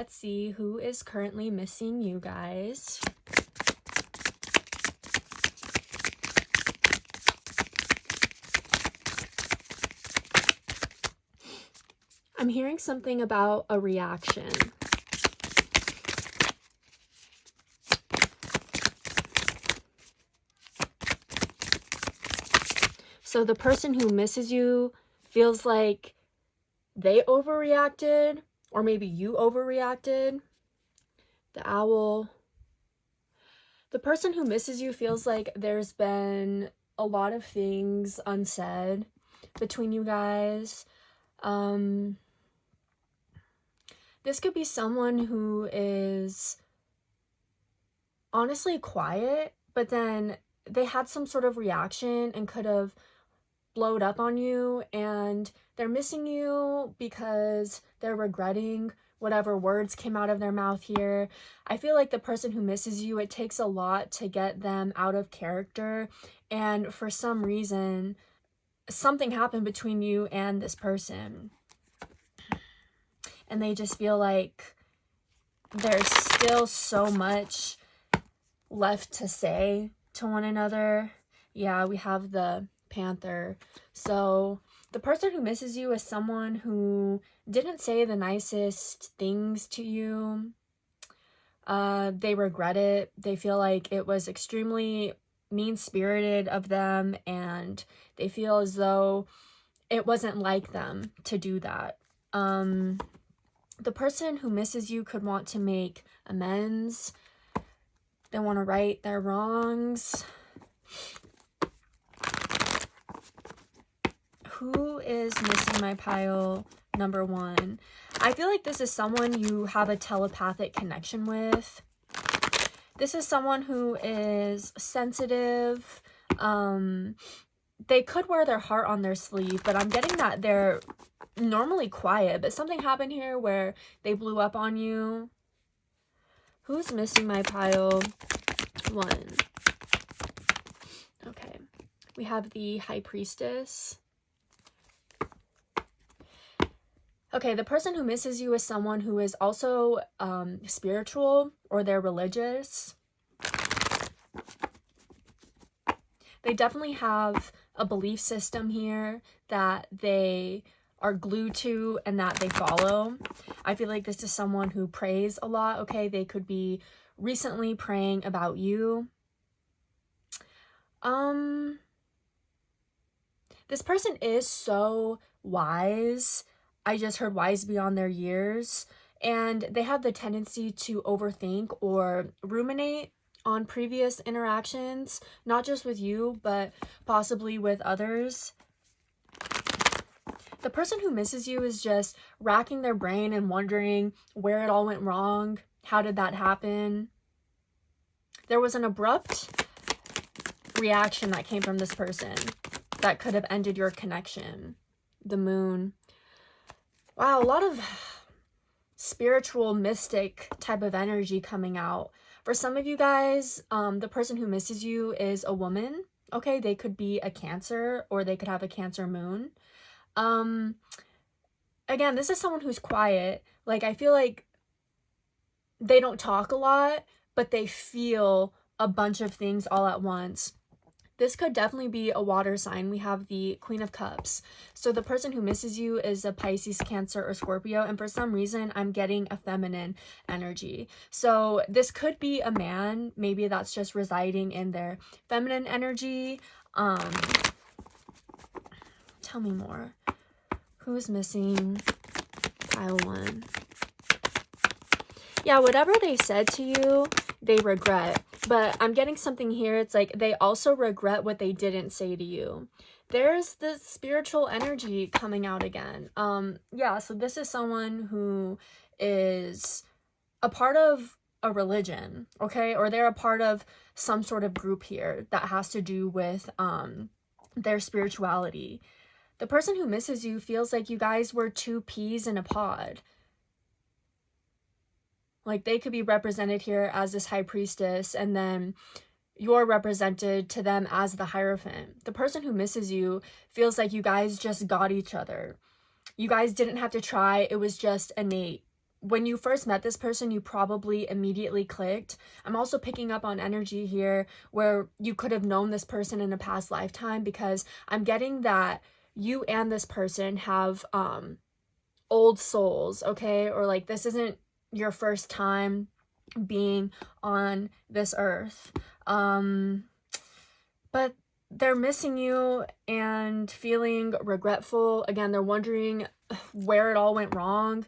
let's see who is currently missing you guys. I'm hearing something about a reaction. So the person who misses you feels like they overreacted, or maybe you overreacted. The owl. The person who misses you feels like there's been a lot of things unsaid between you guys. This could be someone who is honestly quiet, but then they had some sort of reaction and could have blowed up on you, and they're missing you because they're regretting whatever words came out of their mouth here. I feel like the person who misses you, it takes a lot to get them out of character, and for some reason something happened between you and this person, and they just feel like there's still so much left to say to one another. Yeah, we have the Panther. So the person who misses you is someone who didn't say the nicest things to you. They regret it. They feel like it was extremely mean-spirited of them, and they feel as though it wasn't like them to do that. The person who misses you could want to make amends. They want to right their wrongs. Who is missing my pile number 1? I feel like this is someone you have a telepathic connection with. This is someone who is sensitive. They could wear their heart on their sleeve, but I'm getting that they're normally quiet, but something happened here where they blew up on you. Who's missing my pile 1? Okay, we have the High Priestess. Okay, the person who misses you is someone who is also spiritual, or they're religious. They definitely have a belief system here that they are glued to and that they follow. I feel like this is someone who prays a lot. Okay, they could be recently praying about you. This person is so wise. I just heard wise beyond their years, and they have the tendency to overthink or ruminate on previous interactions, not just with you, but possibly with others. The person who misses you is just racking their brain and wondering where it all went wrong. How did that happen? There was an abrupt reaction that came from this person that could have ended your connection. The Moon. Wow, a lot of spiritual, mystic type of energy coming out. For some of you guys, the person who misses you is a woman. Okay, they could be a Cancer, or they could have a Cancer moon. Again, this is someone who's quiet. Like, I feel like they don't talk a lot, but they feel a bunch of things all at once. This could definitely be a water sign. We have the Queen of Cups. So the person who misses you is a Pisces, Cancer, or Scorpio. And for some reason, I'm getting a feminine energy. So this could be a man. Maybe that's just residing in their feminine energy. Tell me more. Who's missing pile 1? Yeah, whatever they said to you, they regret. But I'm getting something here. It's like they also regret what they didn't say to you. There's this spiritual energy coming out again. Yeah, so this is someone who is a part of a religion, okay? Or they're a part of some sort of group here that has to do with their spirituality. The person who misses you feels like you guys were 2 peas in a pod. Like, they could be represented here as this High Priestess, and then you're represented to them as the Hierophant. The person who misses you feels like you guys just got each other. You guys didn't have to try. It was just innate. when you first met this person, you probably immediately clicked. I'm also picking up on energy here where you could have known this person in a past lifetime, because I'm getting that you and this person have old souls, okay? Or like this isn't your first time being on this earth. But they're missing you and feeling regretful. Again, they're wondering where it all went wrong.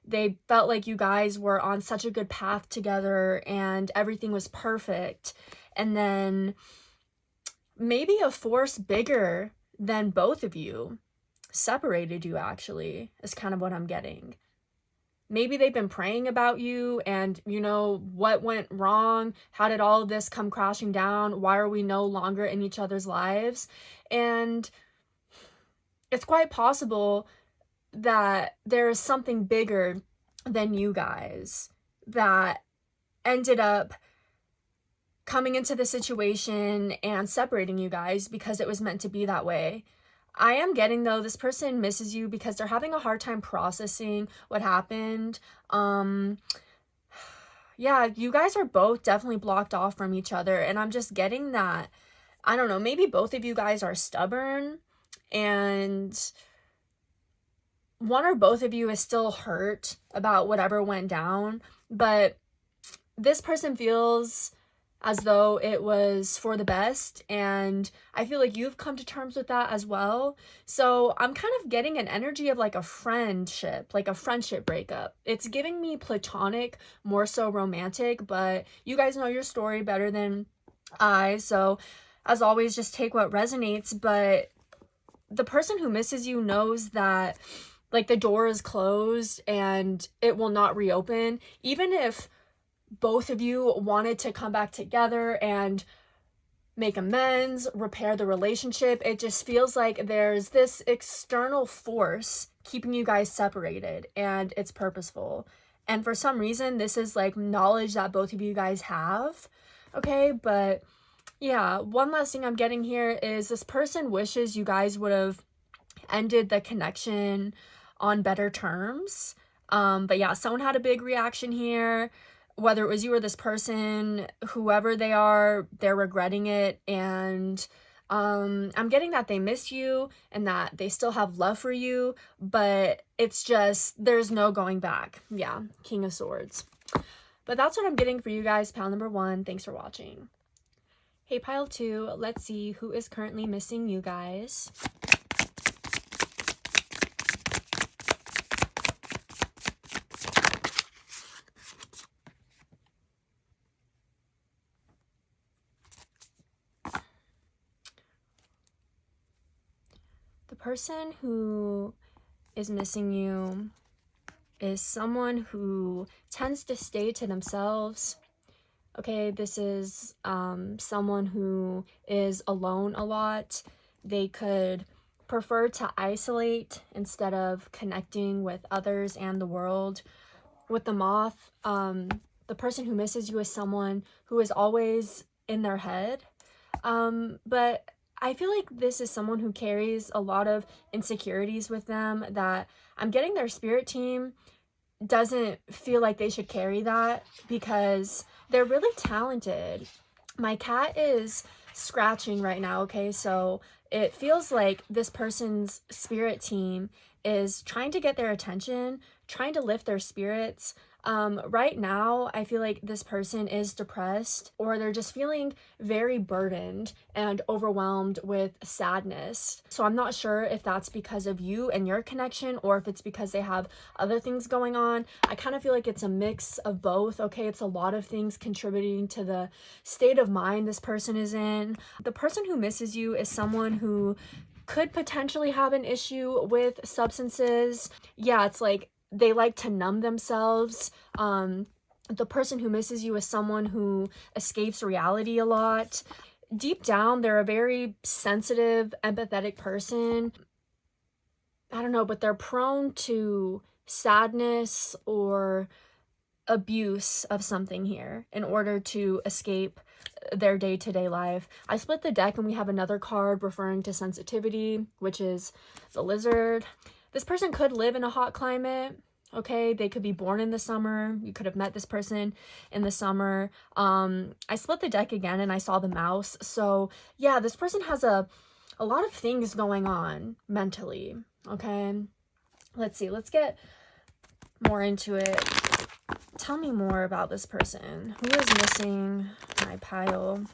They felt like you guys were on such a good path together and everything was perfect. And then maybe a force bigger than both of you separated you, actually, is kind of what I'm getting. Maybe they've been praying about you and, you know, what went wrong? How did all of this come crashing down? Why are we no longer in each other's lives? And it's quite possible that there is something bigger than you guys that ended up coming into the situation and separating you guys because it was meant to be that way. I am getting, though, this person misses you because they're having a hard time processing what happened. Yeah, you guys are both definitely blocked off from each other, and I'm just getting that, I don't know, maybe both of you guys are stubborn, and one or both of you is still hurt about whatever went down, but this person feels as though it was for the best, and I feel like you've come to terms with that as well. So I'm kind of getting an energy of like a friendship breakup. It's giving me platonic, more so romantic, but you guys know your story better than I, so as always, just take what resonates. But the person who misses you knows that like the door is closed and it will not reopen, even if both of you wanted to come back together and make amends, repair the relationship. It just feels like there's this external force keeping you guys separated, and it's purposeful. And for some reason, this is like knowledge that both of you guys have, okay? But yeah, one last thing I'm getting here is this person wishes you guys would have ended the connection on better terms. But yeah, someone had a big reaction here. Whether it was you or this person, whoever they are, they're regretting it. And I'm getting that they miss you and that they still have love for you, but it's just, there's no going back. Yeah, King of Swords. But that's what I'm getting for you guys, pile number 1. Thanks for watching. Hey, pile 2, let's see who is currently missing you guys. The person who is missing you is someone who tends to stay to themselves. Okay, this is someone who is alone a lot. They could prefer to isolate instead of connecting with others and the world. With the moth, the person who misses you is someone who is always in their head. But I feel like this is someone who carries a lot of insecurities with them that I'm getting their spirit team doesn't feel like they should carry that because they're really talented. My cat is scratching right now, okay? So it feels like this person's spirit team is trying to get their attention, trying to lift their spirits. Right now, I feel like this person is depressed, or they're just feeling very burdened and overwhelmed with sadness. So I'm not sure if that's because of you and your connection, or if it's because they have other things going on. I kind of feel like it's a mix of both, okay? It's a lot of things contributing to the state of mind this person is in. The person who misses you is someone who could potentially have an issue with substances. Yeah, it's like they like to numb themselves. The person who misses you is someone who escapes reality a lot. Deep down, they're a very sensitive, empathetic person. I don't know, but they're prone to sadness or abuse of something here in order to escape their day-to-day life. I split the deck and we have another card referring to sensitivity, which is the lizard. This person could live in a hot climate, Okay, they could be born in the summer. You could have met this person in the summer. I split the deck again and I saw the mouse. So yeah, this person has a lot of things going on mentally. Okay, let's see. Let's get more into it. Tell me more about this person. Who is missing my pile?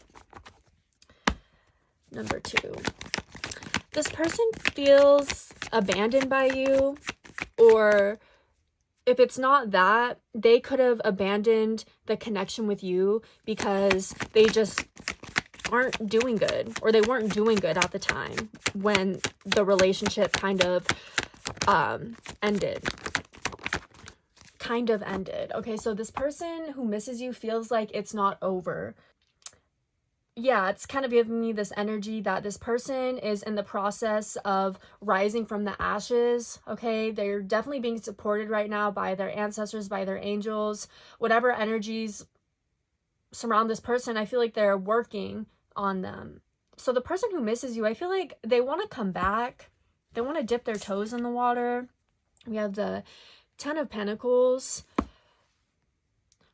Number 2. This person feels abandoned by you, or if it's not that, they could have abandoned the connection with you because they just aren't doing good, or they weren't doing good at the time when the relationship kind of ended. Okay, so this person who misses you feels like it's not over. Yeah, it's kind of giving me this energy that this person is in the process of rising from the ashes. Okay, they're definitely being supported right now by their ancestors, by their angels, whatever energies surround this person. I feel like they're working on them. So the person who misses you, I feel like they want to come back. They want to dip their toes in the water. We have the 10 of Pentacles.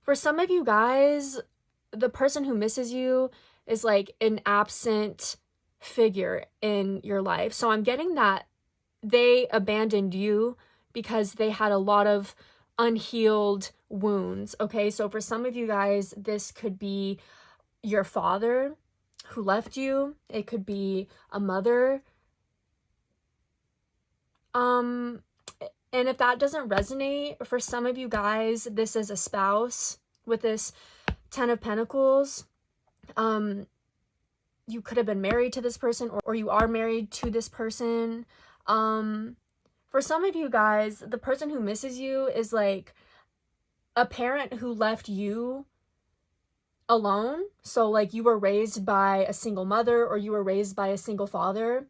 For some of you guys, the person who misses you is like an absent figure in your life. So I'm getting that they abandoned you because they had a lot of unhealed wounds. Okay, so for some of you guys, this could be your father who left you. It could be a mother. And if that doesn't resonate, for some of you guys, this is a spouse with this 10 of Pentacles. You could have been married to this person, or you are married to this person. For some of you guys, the person who misses you is like a parent who left you alone. So like you were raised by a single mother, or you were raised by a single father,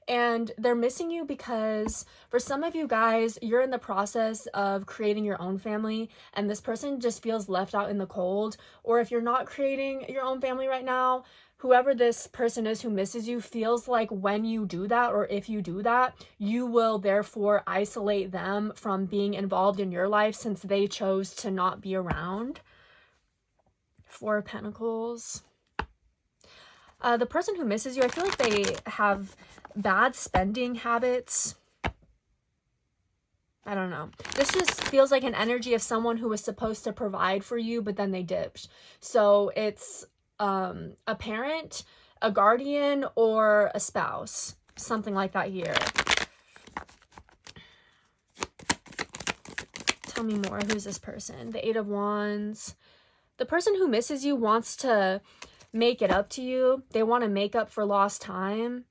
and they're missing you because for some of you guys, you're in the process of creating your own family, and this person just feels left out in the cold. Or if you're not creating your own family right now, whoever this person is who misses you feels like when you do that, or if you do that, you will therefore isolate them from being involved in your life since they chose to not be around. 4 of Pentacles. The person who misses you, I feel like they have bad spending habits. I don't know. This just feels like an energy of someone who was supposed to provide for you, but then they dipped. So it's a parent, a guardian, or a spouse. Something like that here. Tell me more. Who's this person? The 8 of Wands. The person who misses you wants to make it up to you. They want to make up for lost time.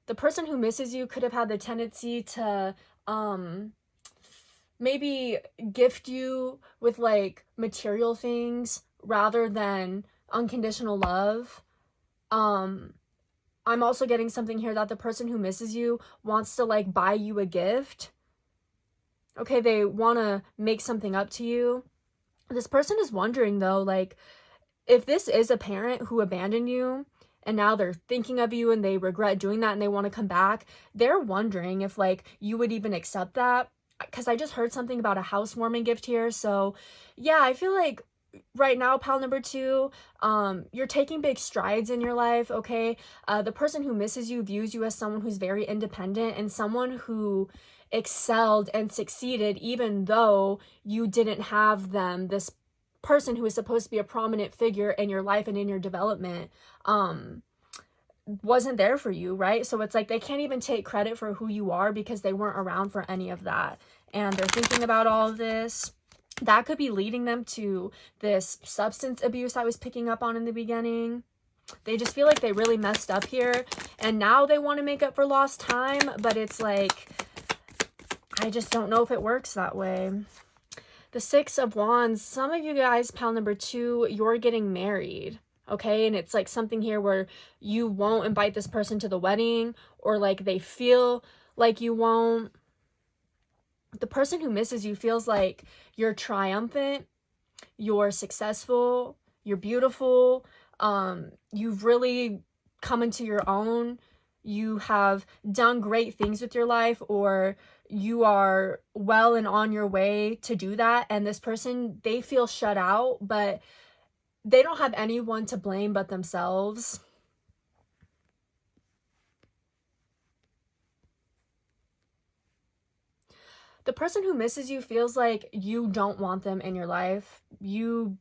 The person who misses you could have had the tendency to maybe gift you with like material things rather than unconditional love. I'm also getting something here that the person who misses you wants to like buy you a gift. Okay, they want to make something up to you. This person is wondering though, like, if this is a parent who abandoned you and now they're thinking of you and they regret doing that and they want to come back, they're wondering if like you would even accept that, because I just heard something about a housewarming gift here. So yeah, I feel like right now, pile number 2, you're taking big strides in your life. Okay, the person who misses you views you as someone who's very independent and someone who excelled and succeeded even though you didn't have them. This person who is supposed to be a prominent figure in your life and in your development wasn't there for you, right? So it's like they can't even take credit for who you are because they weren't around for any of that, and they're thinking about all of this. That could be leading them to this substance abuse I was picking up on in the beginning. They just feel like they really messed up here, and now they want to make up for lost time, but it's like, I just don't know if it works that way. The 6 of Wands, some of you guys, pile number 2, you're getting married, okay? And it's like something here where you won't invite this person to the wedding, or like they feel like you won't. The person who misses you feels like you're triumphant, you're successful, you're beautiful, you've really come into your own. you have done great things with your life, or you are well and on your way to do that, and this person, they feel shut out, but they don't have anyone to blame but themselves. The person who misses you feels like you don't want them in your life. You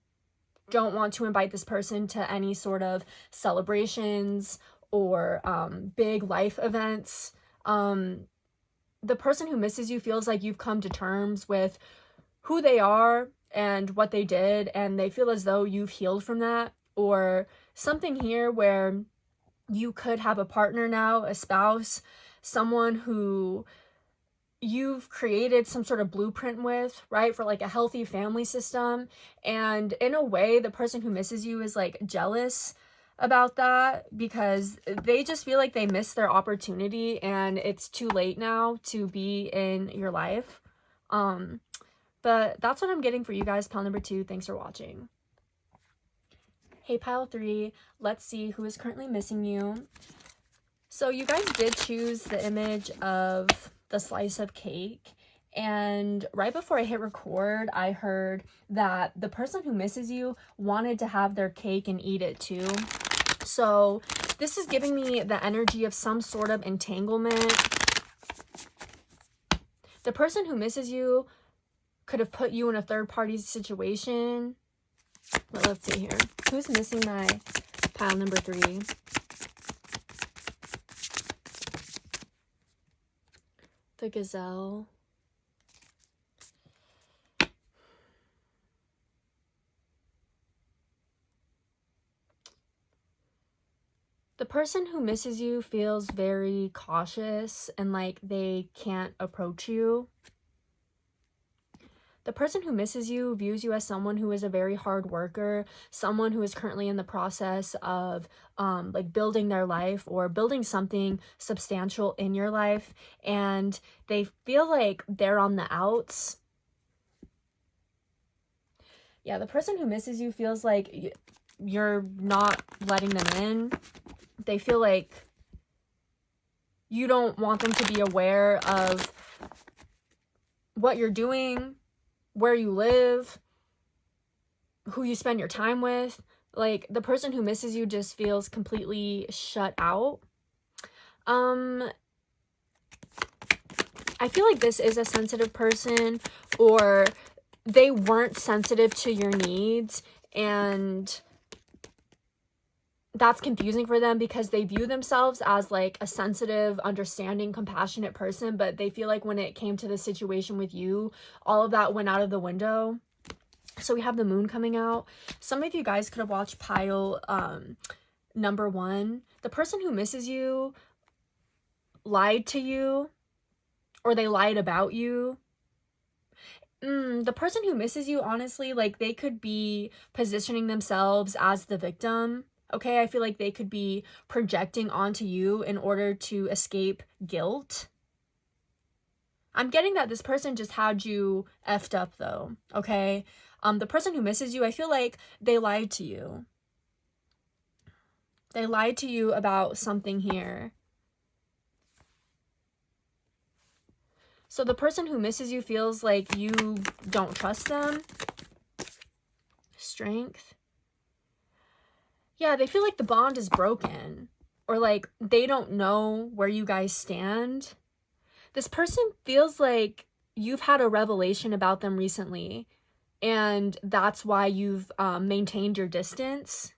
don't want to invite this person to any sort of celebrations or big life events. The person who misses you feels like you've come to terms with who they are and what they did, and they feel as though you've healed from that, or something here where you could have a partner now, a spouse, someone who you've created some sort of blueprint with, right, for like a healthy family system. And in a way, the person who misses you is like jealous about that, because they just feel like they missed their opportunity and it's too late now to be in your life. But that's what I'm getting for you guys, pile number 2. Thanks for watching. Hey, pile 3, let's see who is currently missing you. So you guys did choose the image of the slice of cake, and right before I hit record, I heard that the person who misses you wanted to have their cake and eat it too. So this is giving me the energy of some sort of entanglement. The person who misses you could have put you in a third-party situation. But let's see here. Who's missing my pile number 3? The gazelle. The person who misses you feels very cautious and like they can't approach you. The person who misses you views you as someone who is a very hard worker, someone who is currently in the process of like building their life or building something substantial in your life, and they feel like they're on the outs. Yeah, the person who misses you feels like you're not letting them in. They feel like you don't want them to be aware of what you're doing, where you live, who you spend your time with. Like, the person who misses you just feels completely shut out. I feel like this is a sensitive person, or they weren't sensitive to your needs, and that's confusing for them because they view themselves as like a sensitive, understanding, compassionate person, but they feel like when it came to the situation with you, all of that went out of the window. So we have the moon coming out. Some of you guys could have watched pile number 1. The person who misses you lied to you, or they lied about you. The person who misses you, honestly, like they could be positioning themselves as the victim. Okay, I feel like they could be projecting onto you in order to escape guilt. I'm getting that this person just had you effed up though, okay? The person who misses you, I feel like they lied to you. They lied to you about something here. So the person who misses you feels like you don't trust them. Strength. Yeah, they feel like the bond is broken, or like they don't know where you guys stand. This person feels like you've had a revelation about them recently, and that's why you've maintained your distance.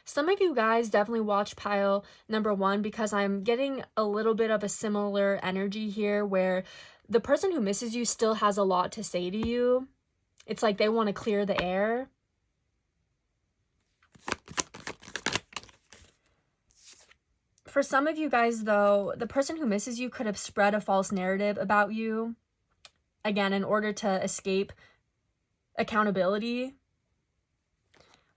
Some of you guys definitely watch pile number 1 because I'm getting a little bit of a similar energy here where the person who misses you still has a lot to say to you. It's like they want to clear the air. For some of you guys, though, the person who misses you could have spread a false narrative about you, again, in order to escape accountability.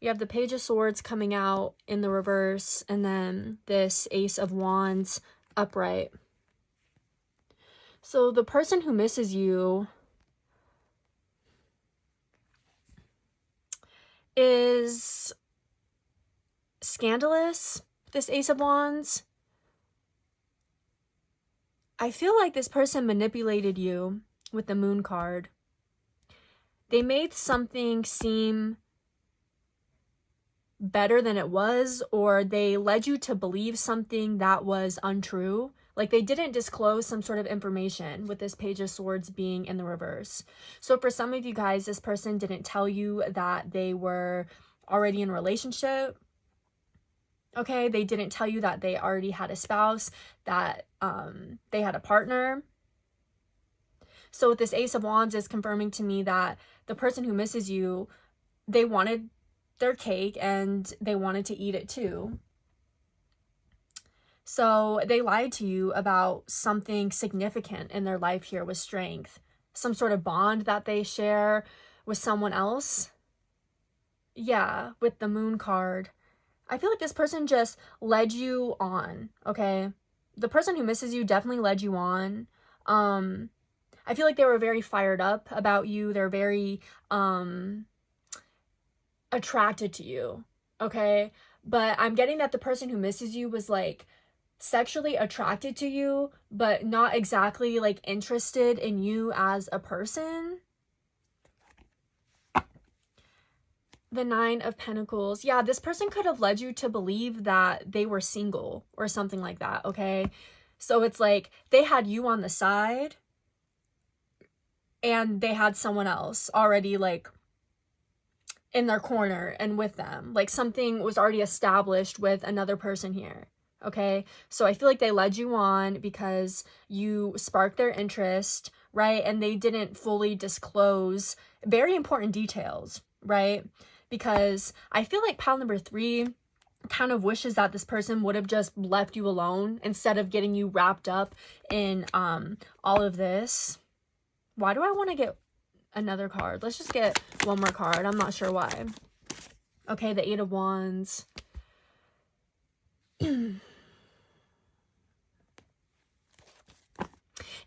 You have the Page of Swords coming out in the reverse, and then this Ace of Wands upright. So the person who misses you is scandalous, this Ace of Wands. I feel like this person manipulated you with the Moon card. They made something seem better than it was, or they led you to believe something that was untrue. Like they didn't disclose some sort of information with this Page of Swords being in the reverse. So for some of you guys, this person didn't tell you that they were already in a relationship. Okay, they didn't tell you that they already had a spouse, that they had a partner. So with this Ace of Wands is confirming to me that the person who misses you, they wanted their cake and they wanted to eat it too. So they lied to you about something significant in their life here with strength, some sort of bond that they share with someone else. Yeah, with the Moon card. I feel like this person just led you on, okay? The person who misses you definitely led you on. I feel like they were very fired up about you. They're very attracted to you, okay? But I'm getting that the person who misses you was like sexually attracted to you, but not exactly like interested in you as a person. The Nine of Pentacles. Yeah, this person could have led you to believe that they were single or something like that, okay? So it's like they had you on the side and they had someone else already like in their corner and with them. Like something was already established with another person here, okay? So I feel like they led you on because you sparked their interest, right? And they didn't fully disclose very important details, right? Because I feel like pile number 3 kind of wishes that this person would have just left you alone instead of getting you wrapped up in all of this. Why do I want to get another card? Let's just get one more card. I'm not sure why. Okay, the Eight of Wands.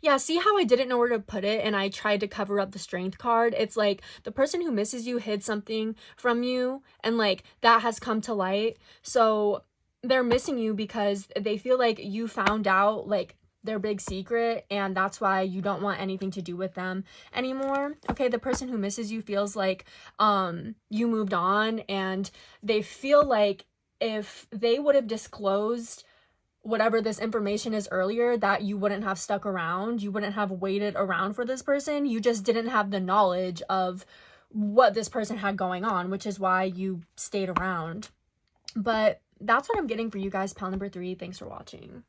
Yeah, see how I didn't know where to put it and I tried to cover up the Strength card? It's like the person who misses you hid something from you and like that has come to light. So they're missing you because they feel like you found out like their big secret and that's why you don't want anything to do with them anymore. Okay, the person who misses you feels like you moved on and they feel like if they would have disclosed whatever this information is earlier, that you wouldn't have stuck around, you wouldn't have waited around for this person, you just didn't have the knowledge of what this person had going on, which is why you stayed around. But that's what I'm getting for you guys, pile number 3. Thanks for watching.